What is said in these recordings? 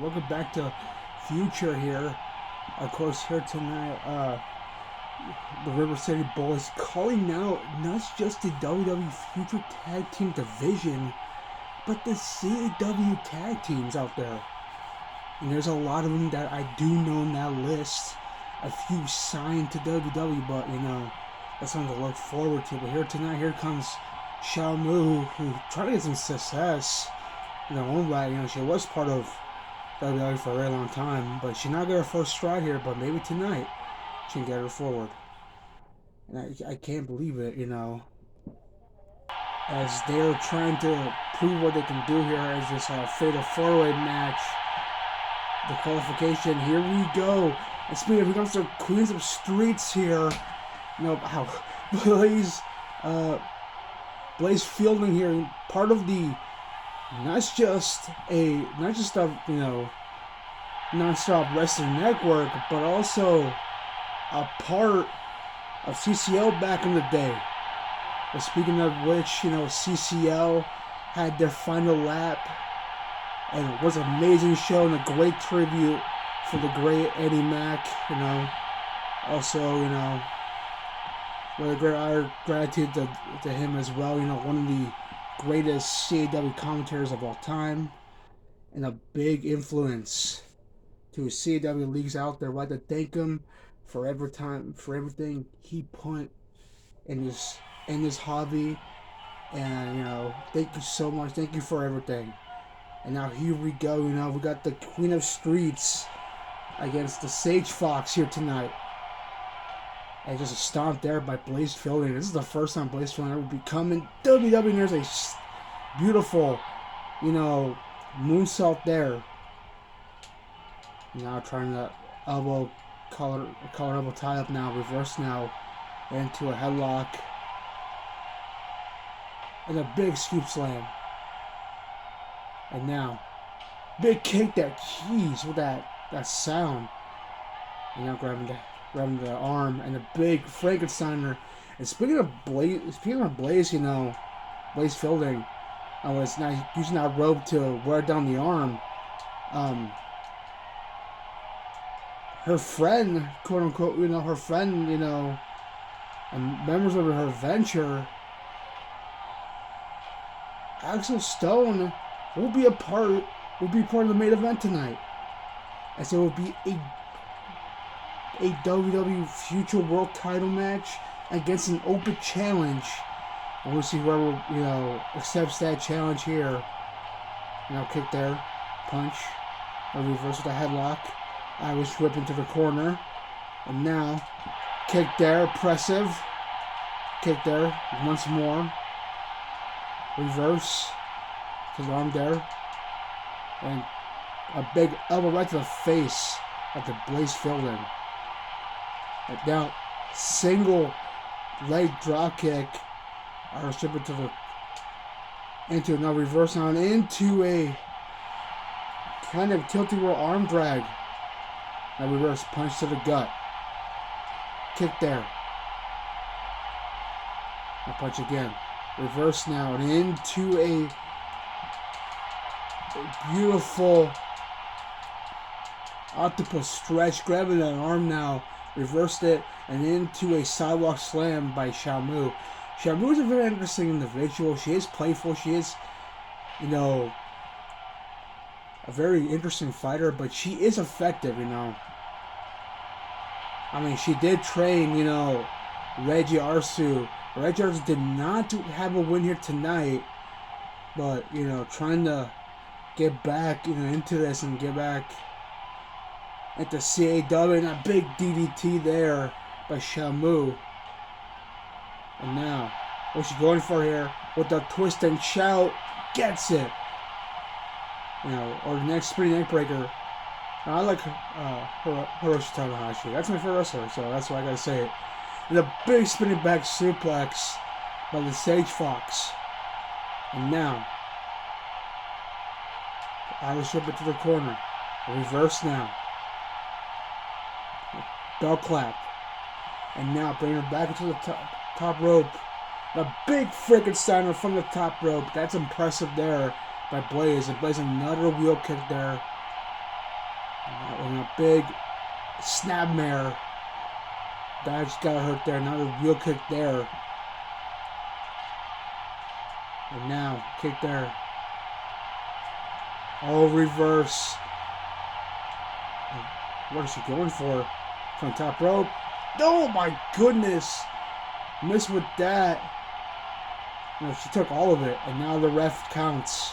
Welcome back to Future here. Of course, here tonight, the River City Boys calling out not just the WWE Future Tag Team Division, but the CAW Tag Teams out there. And there's a lot of them that I do know on that list. A few signed to WWE, but that's something to look forward to. But here tonight, here comes Xiaomu, who tried to get some success in her own right. She was part of WWE for a very long time, but she not got her first stride here, but maybe tonight she can get her forward. And I can't believe it, as they're trying to prove what they can do here as this fatal four-way match. The qualification, here we go. And speaking of, here comes the Queens of Streets here. Blaze Fielding here, part of the not just a non-stop wrestling network, but also a part of CCL back in the day. But speaking of which, CCL had their final lap, and it was an amazing show and a great tribute for the great Eddie Mack. Also, with a great gratitude to him as well. One of the greatest CAW commentators of all time, and a big influence to CAW leagues out there. I'd like to thank him for everything he put in his hobby, and thank you so much. Thank you for everything. And now here we go. We got the Queen of Streets against the Sage Fox here tonight. And just a stomp there by Blaze Fielding. This is the first time Blaze Fielding ever become in WWE. And there's a beautiful, moonsault there. Now trying to collar elbow tie up now. Reverse now into a headlock. And a big scoop slam. And now, big kick there. Jeez, with that sound. And now grabbing the arm and a big Frankensteiner. And speaking of Blaze, Blaze Fielding, I was now using that rope to wear down the arm. Her friend, quote unquote, her friend, and members of her venture, Axel Stone will be part of the main event tonight, as it will be a WWE Future World Title match against an open challenge. And we'll see whoever accepts that challenge here. Kick there, punch, a reverse with a headlock. Irish whip into the corner, and now kick there, impressive. Kick there once more. Reverse. His arm there. And a big elbow right to the face of the Blaze Fielding. And now, single leg drop kick. Irish strip into now reverse on into a kind of tilting roll arm drag. Now reverse punch to the gut. Kick there. Now punch again. Reverse now and into a beautiful octopus stretch, grabbing that arm now, reversed it, and into a sidewalk slam by Xiaomu. Xiaomu is a very interesting individual. She is playful. She is, a very interesting fighter, but she is effective, she did train, Reiji Arisu. Reiji Arisu did not have a win here tonight, but, trying to get back, into this and get back into CAW, and a big DDT there by Xiaomu. And now, what's she going for here? With the twist and shout, gets it. Or the next spinning neck breaker. I like Hiroshi Tanahashi. That's my favorite wrestler, so that's why I gotta say it. And a big spinning back suplex by the Sage Fox. And now, Irish whip it to the corner. Reverse now. Bell clap. And now bring her back into the top rope. A big Frankensteiner from the top rope. That's impressive there by Blaze. And Blaze another wheel kick there. And a big snapmare. That just got hurt there. Another wheel kick there. And now, kick there. Oh, reverse. What is she going for? From top rope. Oh my goodness. Missed with that. No, she took all of it. And now the ref counts.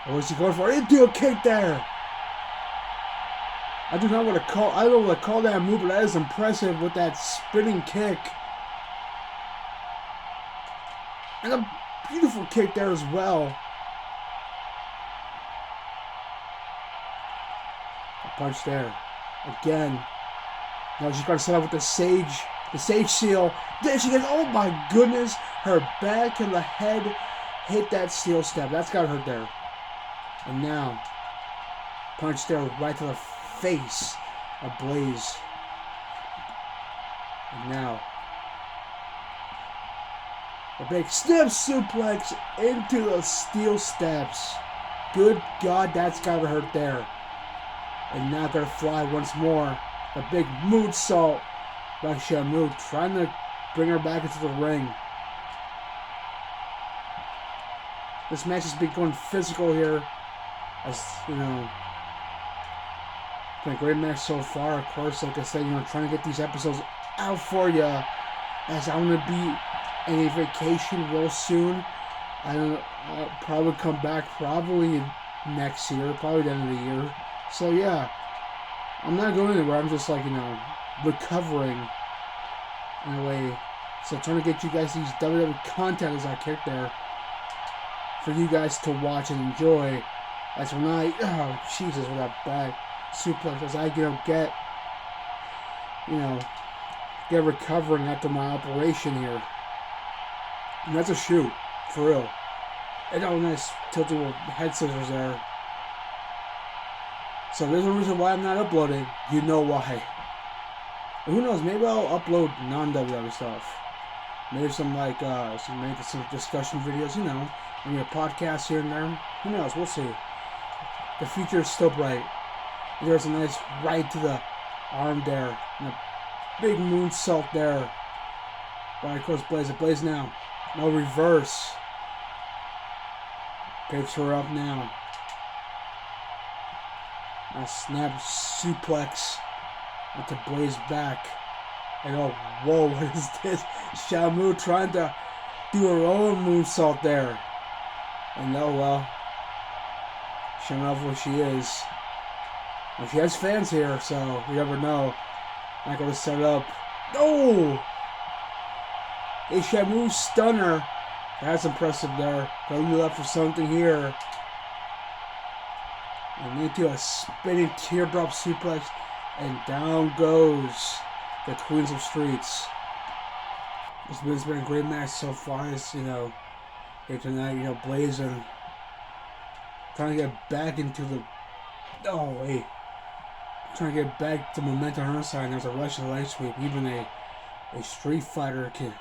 What is she going for? Into a kick there. I don't know what to call that move, but that is impressive with that spinning kick. And a beautiful kick there as well. A punch there. Again. Now she's going to set up with the sage seal. There she goes. Oh my goodness. Her back and the head hit that steel step. That's got to hurt there. And now, punch there right to the face of Blaze. And now, a big step suplex into the steel steps. Good God, that's got to hurt there. And now they're fly once more. A big moonsault by Xiaomu, trying to bring her back into the ring. This match has been going physical here. As you know, it's been a great match so far. Of course, like I said, trying to get these episodes out for you. As I'm gonna be on a vacation real soon. I'll probably come back probably next year, probably the end of the year. So yeah, I'm not going anywhere. I'm just recovering in a way. So trying to get you guys these WWE content as I kick there for you guys to watch and enjoy. As when oh Jesus, with that back suplex, as I get recovering after my operation here. And that's a shoot, for real. And nice tilted with head scissors there. So there's a reason why I'm not uploading. You know why. And who knows, maybe I'll upload non-WWE stuff. Maybe some some discussion videos, maybe a podcast here and there. Who knows, we'll see. The future is still bright. There's a nice right to the arm there. And a big moonsault there. Right across Blaze. Blaze now. No reverse. Picks her up now. A snap suplex into Blaze back. And whoa, what is this? Xiaomu trying to do her own moonsault there. And well, showing off what she is. And she has fans here, so you never know. Not going to set it up. Oh! A Xiaomu stunner. That's impressive there. Going to left for something here. And into a spinning teardrop suplex. And down goes the Queens of Streets. It's been a great match so far. As here tonight, Blaze and trying to get back into the. Oh wait. Trying to get back to momentum on her side. There's a Russian light sweep. Even a Street Fighter can.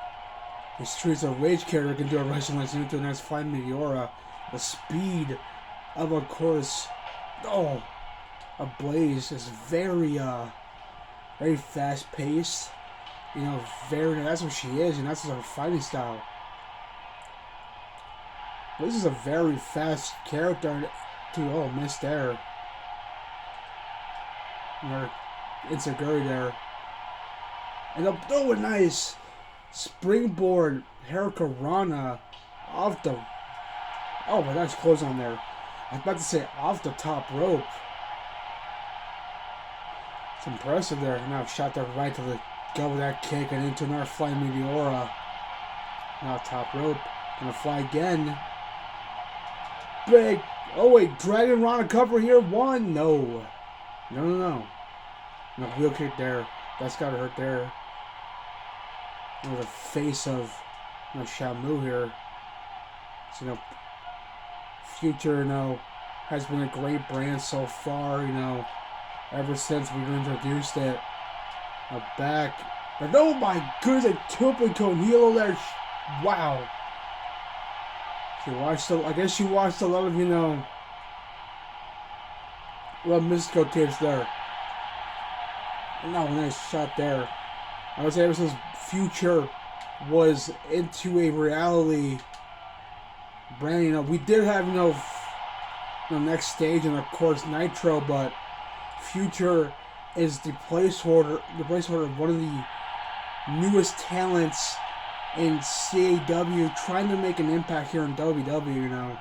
A Streets of Rage character can do a Russian light sweep into a nice flying Meteora. The speed of course. Oh, a Blaze is very fast paced. That's what she is, and that's her fighting style. This is a very fast character to miss there. Or Inseguri there. And a nice springboard Hurricanrana off the. Oh my gosh, close on there. I was about to say off the top rope. It's impressive there. And I've shot that right to the gut with that kick and into another flying Meteora. Now top rope. Gonna fly again. Big. Oh wait, Dragon Rana cover here. One. No. No, wheel kick there. That's gotta hurt there. The face of Xiaomu here. So, Future, has been a great brand so far, ever since we've introduced it. Back. But oh my goodness, a Tuple Conhilo there. Wow. I guess she watched a lot of, Well, Mystico tapes there. No, nice shot there. I would say ever since Future was into a reality brand, we did have, next stage and of course Nitro, but Future is the placeholder of one of the newest talents in CAW trying to make an impact here in WW,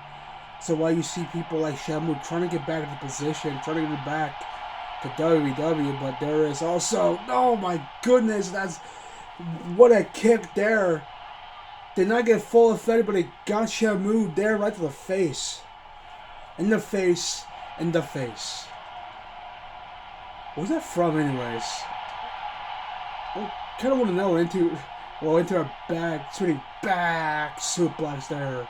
So why you see people like Xiaomu trying to get back into position, trying to get back to WBW, but there is also, oh my goodness, what a kick there. Did not get full effect, but it got Xiaomu there right to the face. In the face, in the face. What's that from anyways? I kind of want to know into a swinging back suplex there.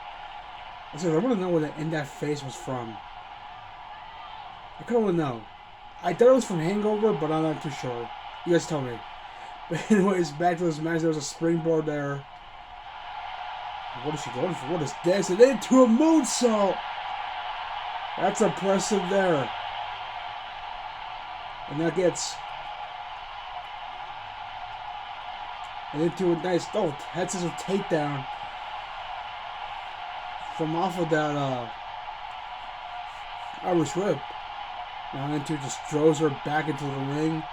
I want to know what the in that face was from. I kind of want to know. I thought it was from Hangover, but I'm not too sure. You guys tell me. But anyways, back to this match. There was a springboard there. What is she going for? What is this? And into a moonsault. That's impressive there. And that gets... And into a nice... Oh, head scissors takedown. From off of that, Irish whip. Now into just throws her back into the ring.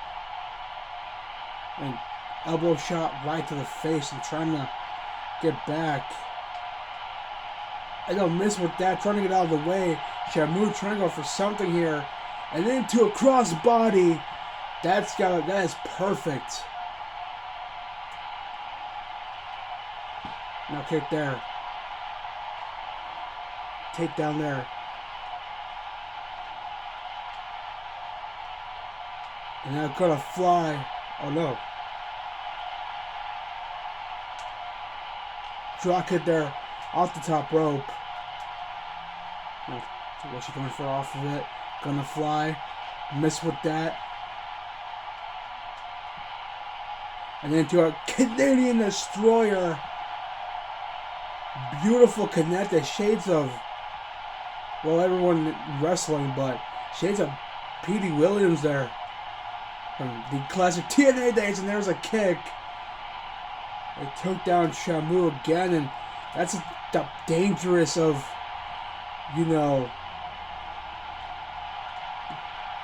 And elbow shot right to the face and trying to get back. I don't miss with that, trying to get out of the way. Xiaomu trying to go for something here. And into a cross body. That is perfect. Now kick there. Take down there. And now gonna fly. Oh no. Drop hit there off the top rope. What's she going for off of it? Gonna fly. Miss with that. And then to a Canadian Destroyer. Beautiful connected. Shades of, well, everyone wrestling, but shades of Petey Williams there. From the classic TNA days, and there's a kick. They took down Xiaomu again, and that's the dangerous of, oh,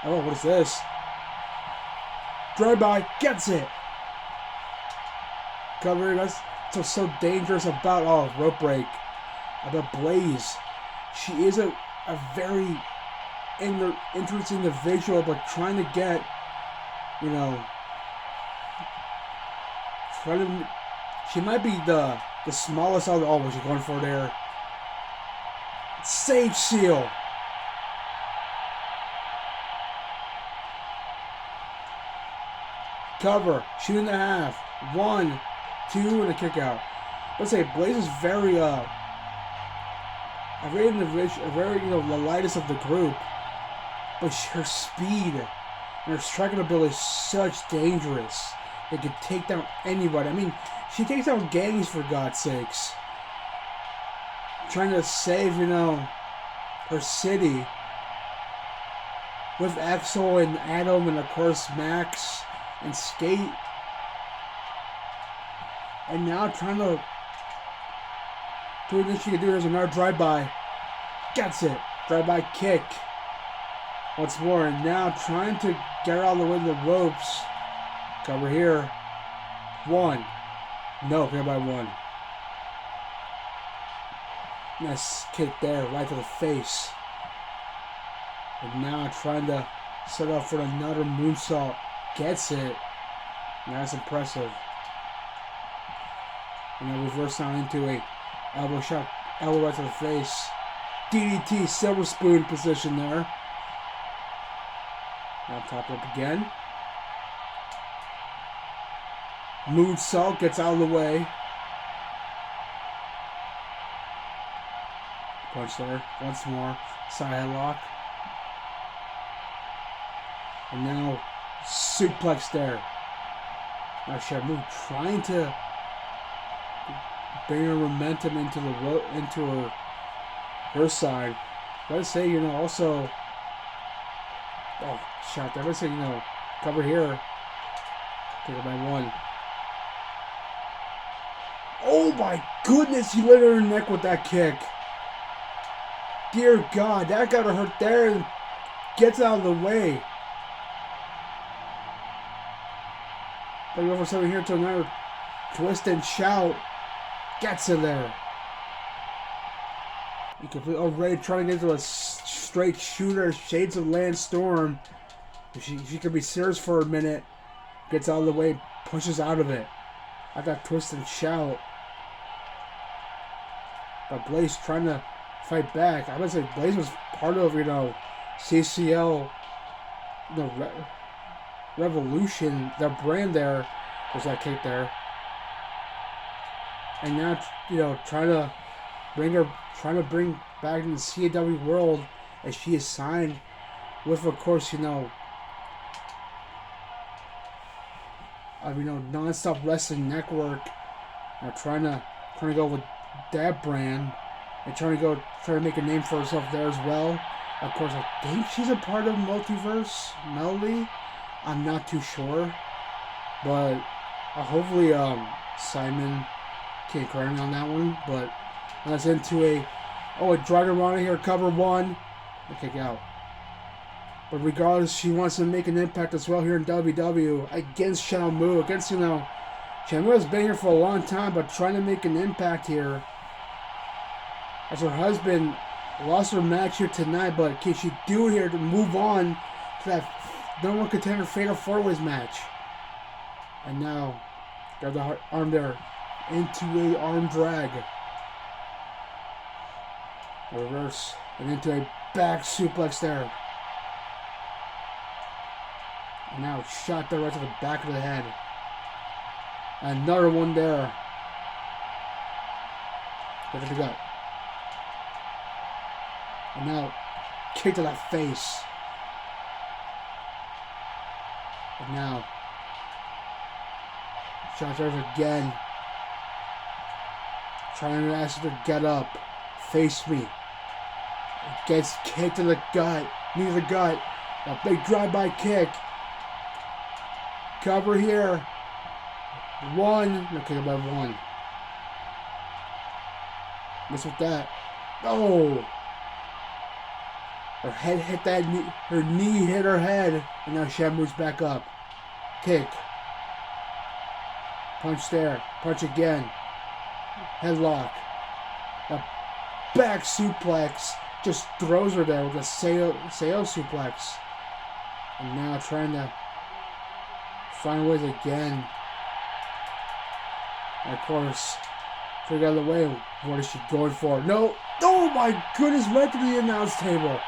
what is this? Drive-by, gets it. Cover, that's so dangerous about, rope break. About Blaze. She is a very interesting individual, but trying to get, she might be the smallest out of all. What she's going for there? Sage seal. Cover. Shoot in the half. 1, 2, and a kick out. Let's say Blaze is very the lightest of the group, but her speed and her striking ability is such dangerous. They could take down anybody. I mean, she takes down gangs for God's sakes. Trying to save, her city with Axel and Adam and of course Max and Skate. And now trying to do what she can do. There's another drive-by. Gets it. Drive-by kick. Once more. And now trying to get her out of the way of the ropes. Cover here. 1. No, here by 1. Nice kick there. Right to the face. And now trying to set up for another moonsault. Gets it. And that's impressive. And then reverse down into a elbow shot, elbow right to the face. DDT, silver spoon position there. Now top rope again. Moonsault gets out of the way. Punch there. Once more. Side headlock. And now suplex there. Now Xiaomu trying to bring her momentum into her side. Let's say, also Oh, shot there. Let's say, cover here. Take it by 1. Oh my goodness, he lit her in the neck with that kick. Dear God, that got her hurt there and gets out of the way. But we over something here to another twist and shout. Gets in there. You complete already trying to get into a straight shooter. Shades of Land Storm. She could be serious for a minute. Gets out of the way, pushes out of it. I got twist and shout. But Blaze trying to fight back. I would say Blaze was part of, CCL, Revolution, their brand there. There's that kick there. And now, trying to bring back in the CAW world as she is signed with, of course, Non-Stop Wrestling Network. Trying to go with that brand and trying to make a name for herself there as well. Of course, I think she's a part of Multiverse Melody. I'm not too sure, but hopefully Simon can't correct me on that one. But that's into a Dragon Rana here, cover 1, kick out. But regardless, she wants to make an impact as well here in WW against Xiaomu. Xiaomu has been here for a long time, but trying to make an impact here. As her husband lost her match here tonight, but can she do it here to move on to that number 1 contender Fatal 4-Ways match? And now, got the arm there into a arm drag. A reverse and into a back suplex there. And now shot there right to the back of the head. Another one there. Look at the gut. And now kick to that face. And now shot there again. Trying to ask her to get up. Face me. Gets kicked in the gut. Knee to the gut. A big drive-by kick. Cover here. 1. Okay, by 1. Miss with that. Oh! Her head hit that knee. Her knee hit her head. And now Shab moves back up. Kick. Punch there. Punch again. Headlock. A back suplex. Just throws her there with a Seo suplex. And now trying to find ways again. And of course, figure out the way. What is she going for? No! Oh my goodness, right to the announce table.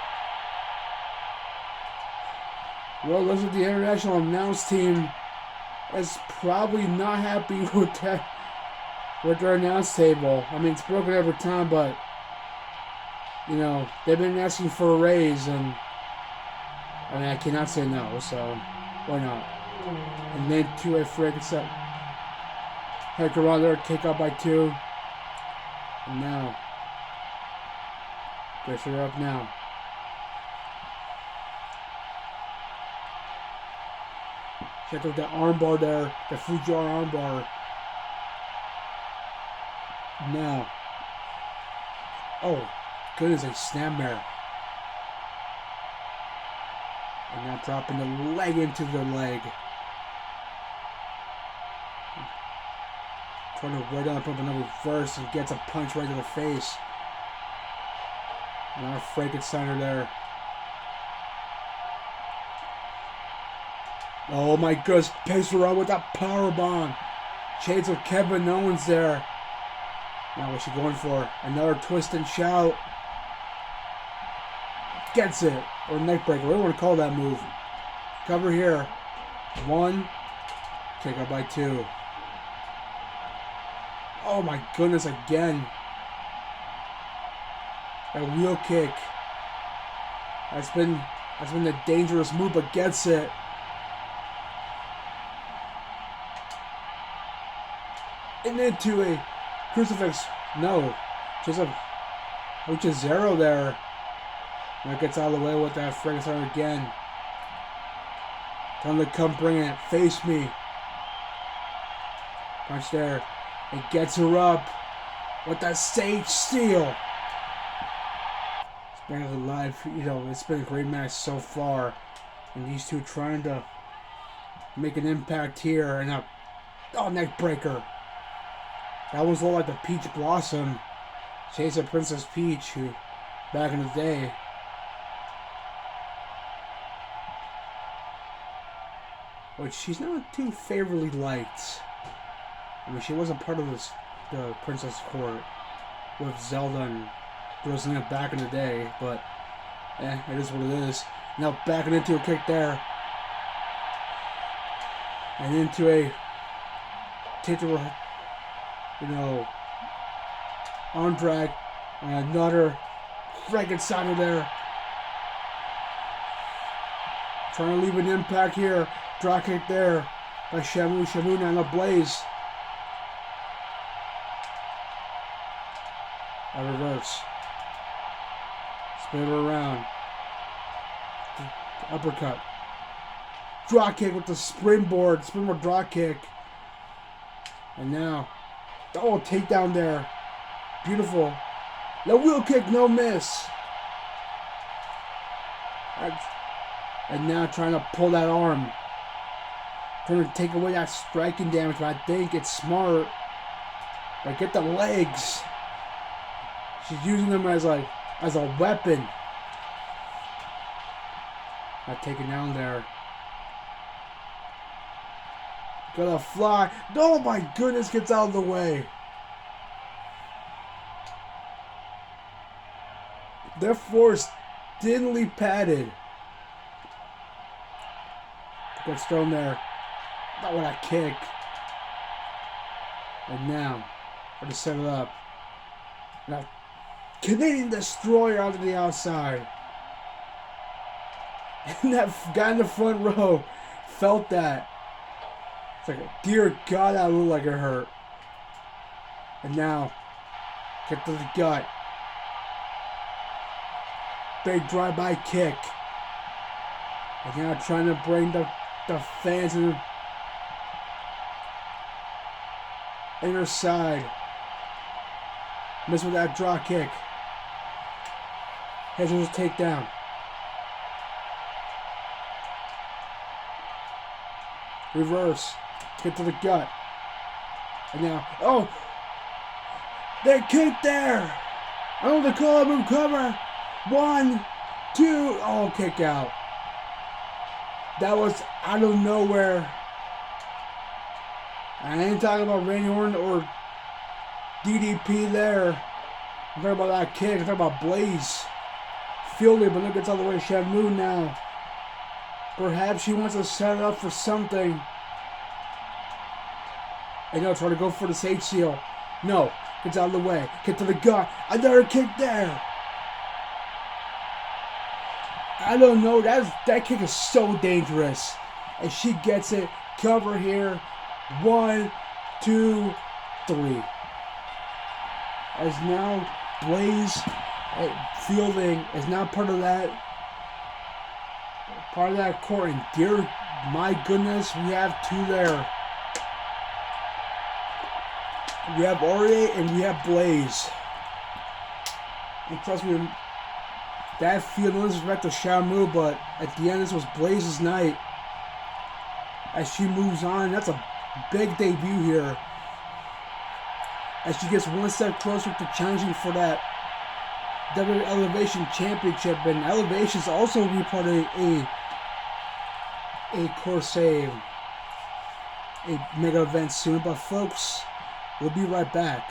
Well, looks like the international announce team is probably not happy with that, with their announce table. I mean, it's broken every time, but they've been asking for a raise, and I mean, I cannot say no, so why not? And then 2-way freak set. Head around there, kick out by 2. And now, pressure up now. Check out that armbar there, the Fujiwara armbar. Now, oh goodness, a snapmare. And now dropping the leg into the leg. Trying to right up another reverse and gets a punch right to the face. And our Frankensteiner there. Oh my goodness, pace her out with that powerbomb. Shades of Kevin Owens there. Now what's she going for? Another twist and shout. Gets it. Or neck breaker, whatever you want to call that move. Cover here. 1. Kick out by 2. Oh my goodness, again. A wheel kick. That's been the dangerous move, but gets it. And into a crucifix. No. Just a 0 there. And it gets out of the way with that Frankenstein again. Time to come bring it. Face me. Punch there. It gets her up with that Sage Steel. It's been a live, it's been a great match so far. And these two trying to make an impact here. And neck breaker. That was a little like the Peach Blossom. Chase of Princess Peach, who back in the day. Which she's not too favorably liked. I mean, she wasn't part of the Princess Court with Zelda and Rosalina back in the day, but it is what it is. Now backing into a kick there. And into a titular, arm drag and another Frankensteiner there. Trying to leave an impact here. Drop kick there by Xiaomu. Xiaomu now in a blaze. A reverse. Spin her around. Uppercut. Drop kick with the springboard. Springboard drop kick. And now, takedown there. Beautiful. The wheel kick, no miss. And now trying to pull that arm. Trying to take away that striking damage, but I think it's smart. But get the legs. She's using them as a weapon. Not taken down there. Gonna fly. Oh my goodness, gets out of the way. Their force thinly padded. Gets thrown there. Not with that kick. And now, we're to set it up. Now, Canadian Destroyer onto the outside. And that guy in the front row felt that. It's like, dear God, that looked like it hurt. And now, kick to the gut. Big drive-by kick. And now trying to bring the fans in the inner side. Miss with that drop kick. Heads with a takedown. Reverse. Kick to the gut. And now, they kicked there. I don't want to call him cover. 1, 2, kick out. That was out of nowhere. I ain't talking about Randy Orton or DDP there. I'm talking about that kick. I'm talking about Blaze. Fielding, but look, it's all the way to Xiaomu now. Perhaps she wants to set it up for something. And no, try to go for the Sage Seal. No, gets out of the way. Kick to the gut. Another kick there. I don't know. That kick is so dangerous. And she gets it. Cover here. 1, 2, 3. As now Blaze Fielding is now part of that court. And dear my goodness, we have two there. We have Orie and we have Blaze. And trust me, that field, no disrespect to Xiaomu, but at the end, this was Blaze's night. As she moves on, that's a big debut here. As she gets one step closer to challenging for that WWE Elevation Championship, and Elevation's also will be part of a course a mega event soon. But folks, we'll be right back.